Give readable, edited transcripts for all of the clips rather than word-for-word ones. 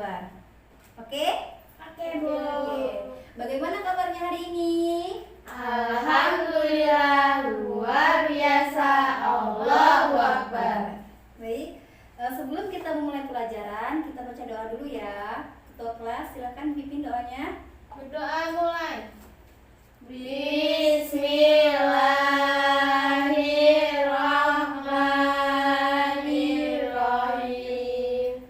Akbar. Oke? Oke, Bu. Bagaimana kabarnya hari ini? Alhamdulillah, luar biasa. Allahu Akbar. Baik, sebelum kita memulai pelajaran, kita baca doa dulu ya. Ketua kelas, silakan pimpin doanya. Berdoa mulai. Bismillahirrahmanirrahim.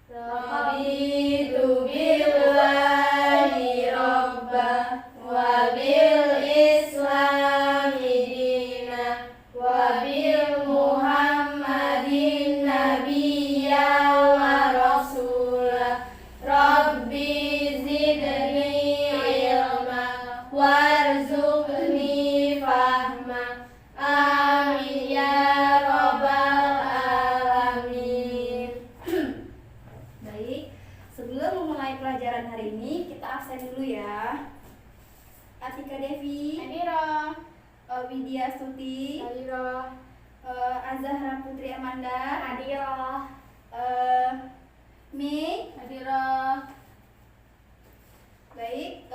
Raditu billahi rabbah wa bil islami dina wa bil muhammadin nabiyya wa rasulah. Rabbi zidni ilma warzuqni fahma. Amin ya rabbal alamin. Baik, sebelum memulai pelajaran hari ini, kita absen dulu ya. Atika Devi, Hadira, Widya Stuti, Hadira, Azahra Putri Amanda, Hadira, Mei. Hadira. Baik,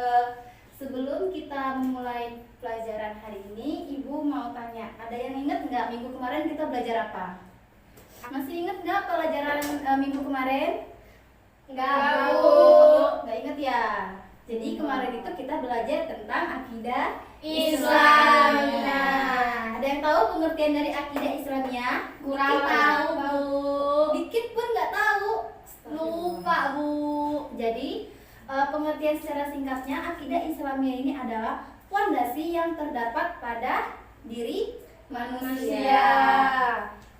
sebelum kita memulai pelajaran hari ini, Ibu mau tanya, ada yang ingat nggak minggu kemarin kita belajar apa? Masih ingat nggak pelajaran minggu kemarin? Nggak, Bu. Nggak ingat ya? Jadi kemarin itu kita belajar tentang akidah Islam. Nah, ada yang tahu pengertian dari akidah Islamiyah? Kurang Dikit tahu, aja. Bu. Dikit pun nggak tahu. Lupa, Bu. Jadi pengertian secara singkatnya akidah Islamiyah ini adalah fondasi yang terdapat pada diri manusia.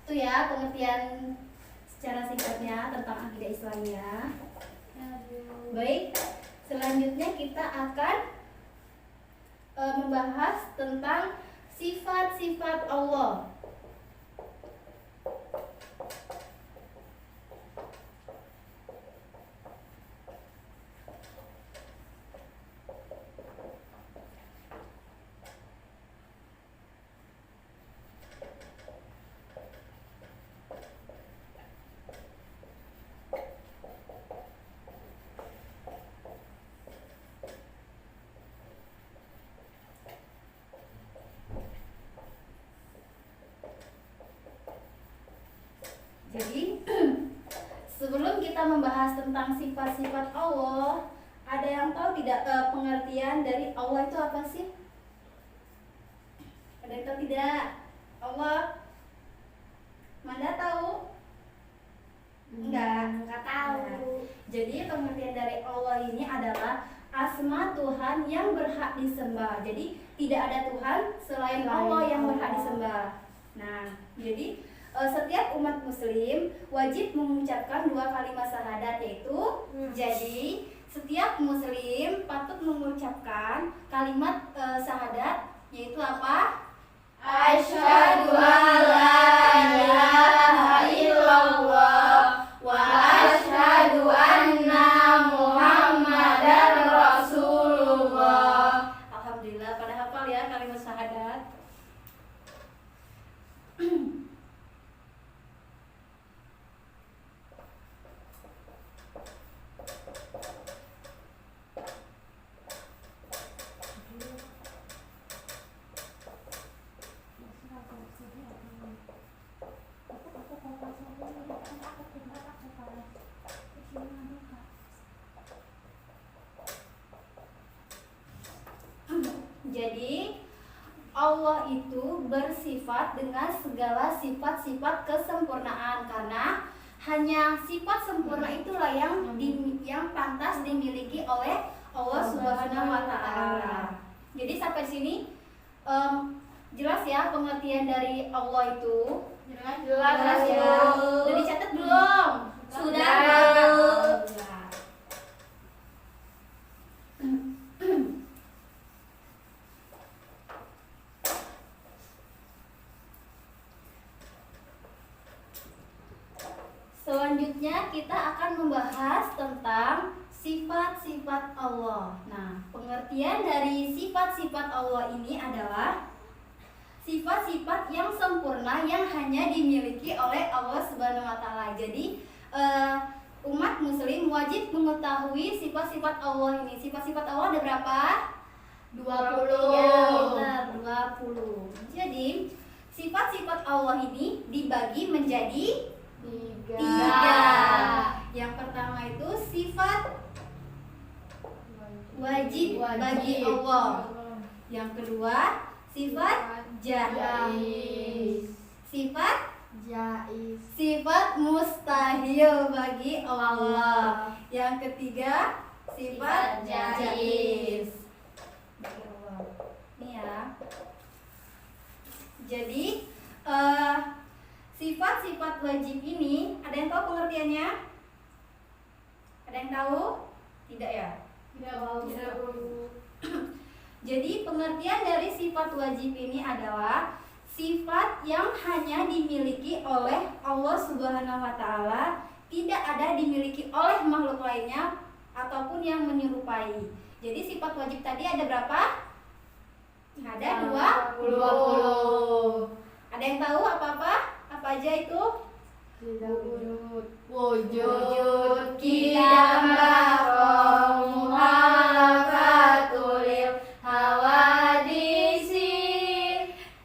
Itu ya pengertian secara singkatnya tentang akidah Islamiyah. Baik, selanjutnya kita akan membahas tentang sifat-sifat Allah. Jadi sebelum kita membahas tentang sifat-sifat Allah, ada yang tahu tidak pengertian dari Allah itu apa sih? Ada yang tahu tidak? Allah, Manda tahu? Enggak tahu. Jadi pengertian dari Allah ini adalah asma Tuhan yang berhak disembah. Jadi tidak ada Tuhan selain Allah yang berhak disembah. Nah, jadi setiap umat muslim wajib mengucapkan 2 kalimat syahadat, yaitu jadi setiap muslim patut mengucapkan kalimat syahadat, yaitu apa? Asyhadu an la ilaha illallah wa asyhadu anna Muhammadan Rasulullah. Alhamdulillah, pada hafal ya kalimat syahadat. Jadi Allah itu bersifat dengan segala sifat-sifat kesempurnaan, karena hanya sifat sempurna itulah yang pantas dimiliki oleh Allah Subhanahu wa taala. Jadi sampai sini jelas ya pengertian dari Allah itu? Jelas ya. Udah dicatat belum? Sudah. Alhamdulillah. Selanjutnya kita akan membahas tentang sifat-sifat Allah. Nah, pengertian dari sifat-sifat Allah ini adalah sifat-sifat yang sempurna yang hanya dimiliki oleh Allah Subhanahu wa taala. Jadi umat muslim wajib mengetahui sifat-sifat Allah ini. Sifat-sifat Allah ada berapa? 20. Ya, benar, 20. Jadi, sifat-sifat Allah ini dibagi menjadi 3. Yang pertama itu sifat wajib bagi Allah. Yang kedua, sifat jaiz. Sifat mustahil bagi Allah. Yang ketiga, sifat jaiz. Ini ya. Jadi sifat-sifat wajib ini ada yang tahu pengertiannya? Ada yang tahu? Tidak ya? Tidak. Jadi pengertian dari sifat wajib ini adalah sifat yang hanya dimiliki oleh Allah Subhanahu wa taala, tidak ada dimiliki oleh makhluk lainnya ataupun yang menyerupai. Jadi sifat wajib tadi ada berapa? Ada 20. Ada yang tahu apa-apa? Apa aja itu? Wujud qiyam muhalakatul hawadisi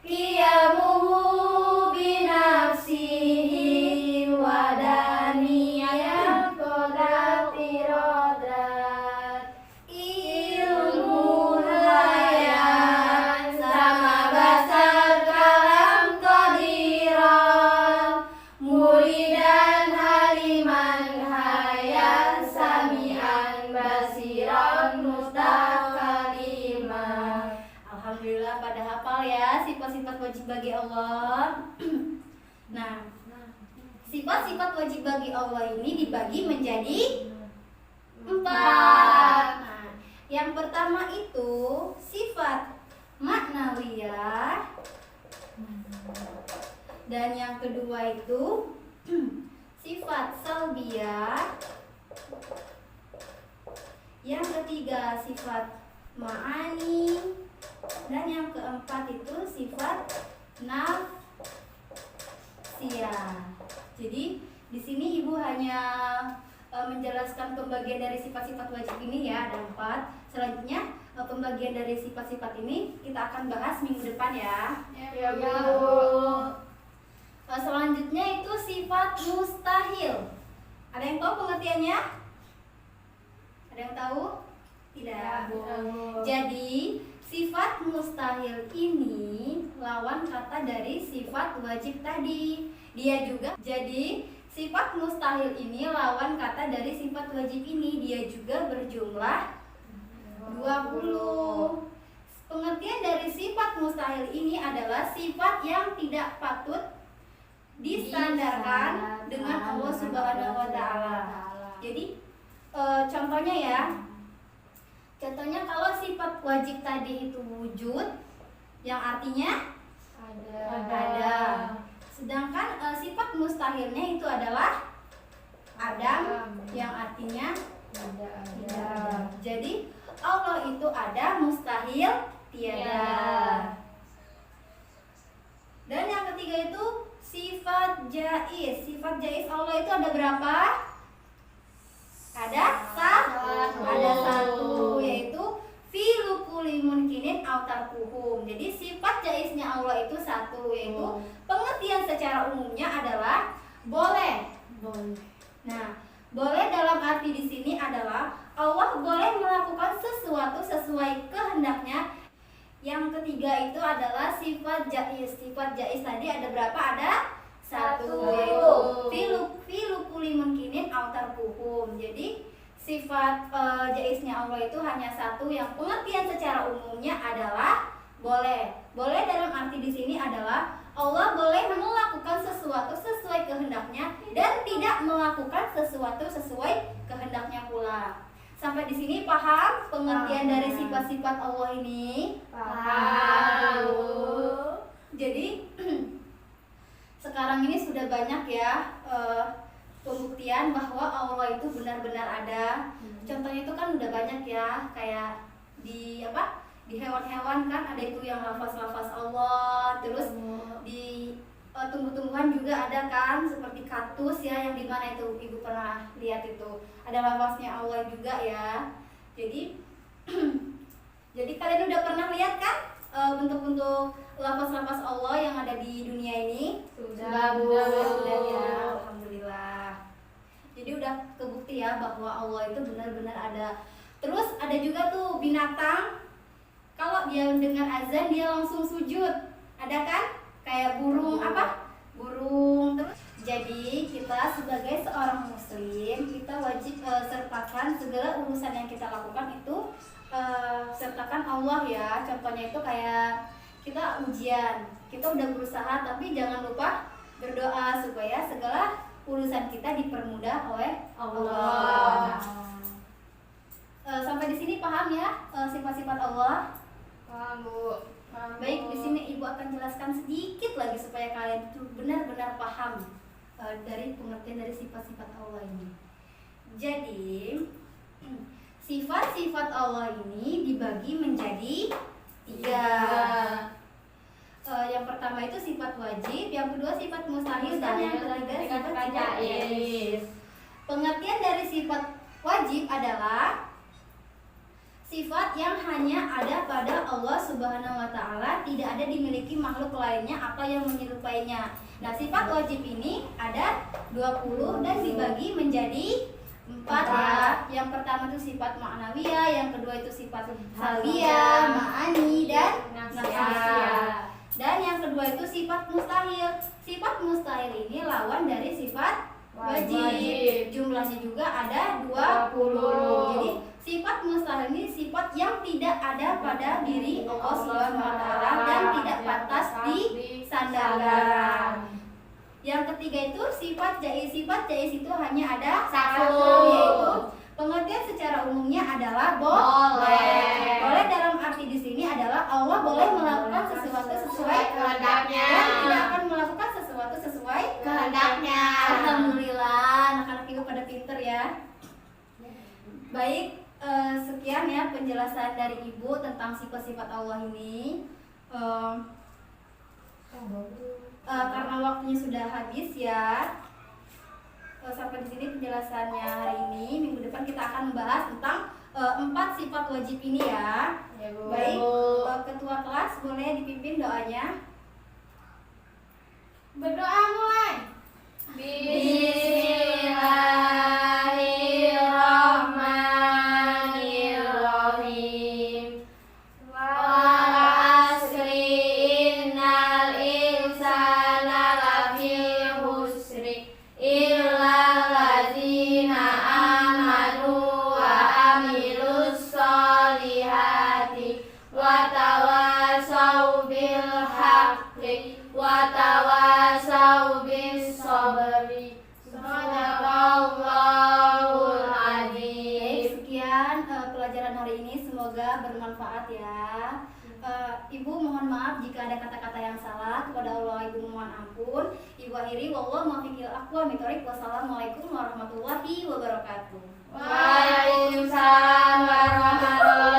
qiyamuhu binafsihi wadaniyah qadrat iradat ilmu hayat sama basar kalam qadiran muridan haliman hayat sami'an basiran mustaqaliman. Alhamdulillah pada hafal ya sifat-sifat wajib bagi Allah. Nah, sifat-sifat wajib bagi Allah ini dibagi menjadi 4. Nah, yang pertama itu sifat maknawiyah. Dan yang kedua itu sifat salbiyah. Yang ketiga sifat ma'ani. Dan yang keempat itu sifat nafsiyah. Jadi di sini Ibu hanya menjelaskan pembagian dari sifat-sifat wajib ini ya, ada 4. Selanjutnya pembagian dari sifat-sifat ini kita akan bahas minggu depan ya. Ya, Bu. Selanjutnya itu sifat mustahil. Ada yang tahu pengertiannya? Ada yang tahu? Tidak. Jadi sifat mustahil ini lawan kata dari sifat wajib tadi. Dia juga. Jadi sifat mustahil ini lawan kata dari sifat wajib ini. Dia juga berjumlah 20. Pengertian dari sifat mustahil ini adalah sifat yang tidak patut disandarkan dengan Allah Subhanahu wa taala. Jadi contohnya ya. Contohnya kalau sifat wajib tadi itu wujud yang artinya ada. Sedangkan sifat mustahilnya itu adalah adam yang artinya tidak. Jadi Allah itu ada, mustahil tiada. Dan yang ketiga itu sifat jaiz. Sifat jaiz Allah itu ada berapa? Ada satu, yaitu fi'lu kulli mumkinin aw tarkuhum. Jadi sifat jaiznya Allah itu satu, yaitu pengertian secara umumnya adalah boleh. Nah, boleh dalam arti di sini adalah Allah boleh melakukan sesuatu sesuai kehendaknya. Yang ketiga itu adalah sifat jaiz. Sifat jaiz tadi ada berapa? Ada satu, yaitu fi'lu kulli mumkinin aw tarkuhum. Jadi sifat jaiznya Allah itu hanya satu, yang pengertian secara umumnya adalah boleh. Boleh dalam arti di sini adalah Allah boleh melakukan sesuatu sesuai kehendaknya dan tidak melakukan sesuatu sesuai kehendaknya pula. Sampai di sini paham pengertian dari sifat-sifat Allah ini? Paham. Jadi sekarang ini sudah banyak ya pembuktian bahwa Allah itu benar-benar ada. Contohnya itu kan udah banyak ya, kayak di di hewan-hewan kan ada itu yang lafaz-lafaz Allah, terus di tumbuh-tumbuhan juga ada kan, seperti kaktus ya, yang dimana itu ibu pernah lihat itu ada lafaznya Allah juga ya. Jadi jadi kalian udah pernah lihat kan bentuk-bentuk lafaz-lafaz Allah yang ada di dunia ini? Sudah, Bu. Sudah ya, alhamdulillah. Jadi udah kebukti ya bahwa Allah itu benar-benar ada. Terus ada juga tuh binatang, kalau dia mendengar azan dia langsung sujud, ada kan? Kayak burung apa? Burung. Terus jadi kita sebagai seorang muslim kita wajib sertakan segala urusan yang kita lakukan itu sertakan Allah ya. Contohnya itu kayak kita ujian, kita udah berusaha tapi jangan lupa berdoa supaya segala urusan kita dipermudah oleh Allah. Sampai di sini paham ya sifat-sifat Allah? Paham, Bu. Baik, di sini ibu akan jelaskan sedikit lagi supaya kalian itu benar-benar paham dari pengertian dari sifat-sifat Allah ini. Jadi sifat-sifat Allah ini dibagi menjadi 3. Yang pertama itu sifat wajib, yang kedua sifat mustahil, dan yang ketiga sifat jaiz. Pengertian dari sifat wajib adalah sifat yang hanya ada pada Allah Subhanahu wa Ta'ala, tidak ada dimiliki makhluk lainnya apa yang menyerupainya. Nah, sifat wajib ini ada 20 dan dibagi menjadi 4 ya. Yang pertama itu sifat ma'nawiyah, yang kedua itu sifat salbiyah, ma'ani, dan nafsiyah. Dan yang kedua itu sifat mustahil. Sifat mustahil ini lawan dari sifat wajib. Jumlahnya juga ada 20. Jadi sifat mustahil ini sifat yang tidak ada pada diri Allah Subhanahu wa Ta'ala dan tidak pantas disandarkan. Yang ketiga itu sifat jaiz. Sifat jaiz itu hanya ada satu, yaitu pengertian secara umumnya adalah boleh. Boleh dalam arti di sini adalah Allah boleh melakukan sesuatu sesuai kehendaknya dan tidak akan melakukan sesuatu sesuai kehendaknya. Alhamdulillah, anak-anak ibu pada pinter ya. Baik, sekian ya penjelasan dari ibu tentang sifat-sifat Allah ini. Karena waktunya sudah habis ya, sampai di sini penjelasannya hari ini. Minggu depan kita akan membahas tentang 4 sifat wajib ini ya. Baik, ketua kelas boleh dipimpin doanya. Berdoa mulai. Bismillahirrahmanirrahim. Wal asri innal insana lafi khusri illal ladzina amanu wa amilus solihati wa tawasau bil haqqi wa tawasau bis sabri. Sadaqallahul adzim. Sekian pelajaran hari ini, semoga bermanfaat ya. Ibu mohon maaf jika ada kata-kata yang salah, kepada Allah ibu mohon ampun. Ibu akhiri wallahu muwaffiq ila aqwamit thoriq. Wassalamualaikum warahmatullahi wabarakatuh. Waalaikumsalam warahmatullahi